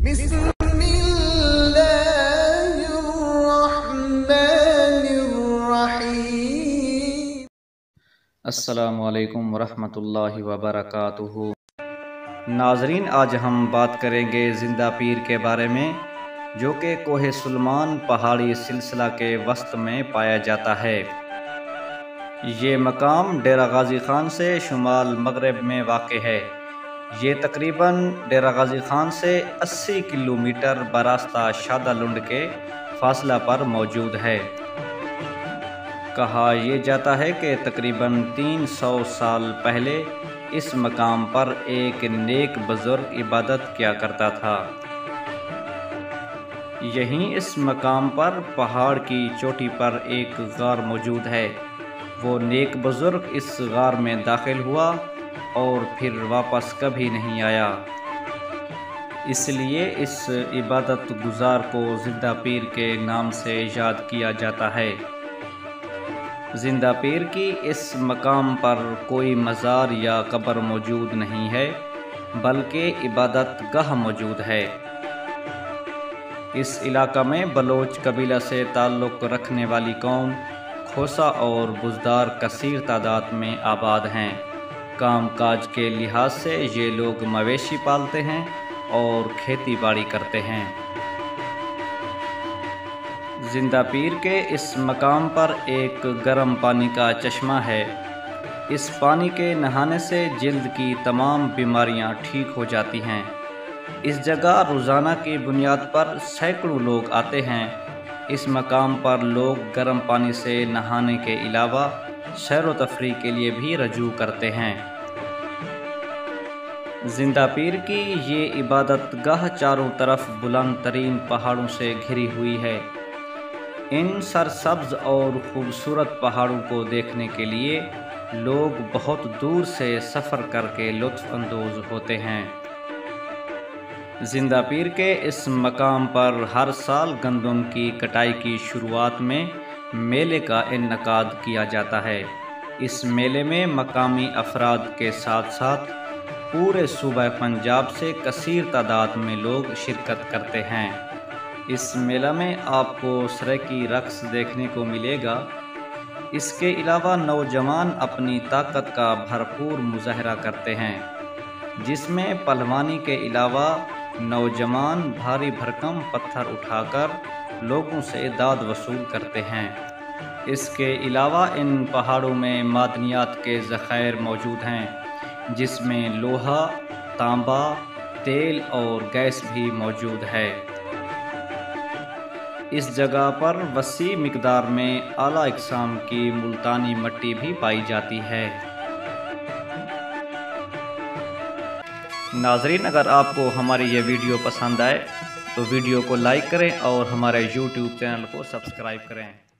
بسم اللہ الرحمن الرحیم۔ السلام علیکم ورحمۃ اللہ وبرکاتہ۔ ناظرین، آج ہم بات کریں گے زندہ پیر کے بارے میں، جو کہ کوہ سلیمان پہاڑی سلسلہ کے وسط میں پایا جاتا ہے۔ یہ مقام ڈیرہ غازی خان سے شمال مغرب میں واقع ہے۔ یہ تقریباً ڈیرہ غازی خان سے 80 کلومیٹر براستہ شادہ لنڈ کے فاصلہ پر موجود ہے۔ کہا یہ جاتا ہے کہ تقریباً 300 سال پہلے اس مقام پر ایک نیک بزرگ عبادت کیا کرتا تھا۔ یہیں اس مقام پر پہاڑ کی چوٹی پر ایک غار موجود ہے۔ وہ نیک بزرگ اس غار میں داخل ہوا اور پھر واپس کبھی نہیں آیا، اس لیے اس عبادت گزار کو زندہ پیر کے نام سے یاد کیا جاتا ہے۔ زندہ پیر کی اس مقام پر کوئی مزار یا قبر موجود نہیں ہے، بلکہ عبادت گاہ موجود ہے۔ اس علاقہ میں بلوچ قبیلہ سے تعلق رکھنے والی قوم کھوسا اور بزدار کثیر تعداد میں آباد ہیں۔ کام کاج کے لحاظ سے یہ لوگ مویشی پالتے ہیں اور کھیتی باڑی کرتے ہیں۔ زندہ پیر کے اس مقام پر ایک گرم پانی کا چشمہ ہے۔ اس پانی کے نہانے سے جلد کی تمام بیماریاں ٹھیک ہو جاتی ہیں۔ اس جگہ روزانہ کی بنیاد پر سینکڑوں لوگ آتے ہیں۔ اس مقام پر لوگ گرم پانی سے نہانے کے علاوہ سیر و تفریح کے لیے بھی رجوع کرتے ہیں۔ زندہ پیر کی یہ عبادت گاہ چاروں طرف بلند ترین پہاڑوں سے گھری ہوئی ہے۔ ان سرسبز اور خوبصورت پہاڑوں کو دیکھنے کے لیے لوگ بہت دور سے سفر کر کے لطف اندوز ہوتے ہیں۔ زندہ پیر کے اس مقام پر ہر سال گندم کی کٹائی کی شروعات میں میلے کا انعقاد کیا جاتا ہے۔ اس میلے میں مقامی افراد کے ساتھ ساتھ پورے صوبہ پنجاب سے کثیر تعداد میں لوگ شرکت کرتے ہیں۔ اس میلہ میں آپ کو سرائیکی رقص دیکھنے کو ملے گا۔ اس کے علاوہ نوجوان اپنی طاقت کا بھرپور مظاہرہ کرتے ہیں، جس میں پہلوانی کے علاوہ نوجوان بھاری بھرکم پتھر اٹھا کر لوگوں سے داد وصول کرتے ہیں۔ اس کے علاوہ ان پہاڑوں میں معدنیات کے ذخائر موجود ہیں، جس میں لوہا، تانبا، تیل اور گیس بھی موجود ہے۔ اس جگہ پر وسیع مقدار میں اعلیٰ اقسام کی ملتانی مٹی بھی پائی جاتی ہے۔ ناظرین، اگر آپ کو ہماری یہ ویڈیو پسند آئے تو ویڈیو کو لائک کریں اور ہمارے YouTube چینل کو سبسکرائب کریں۔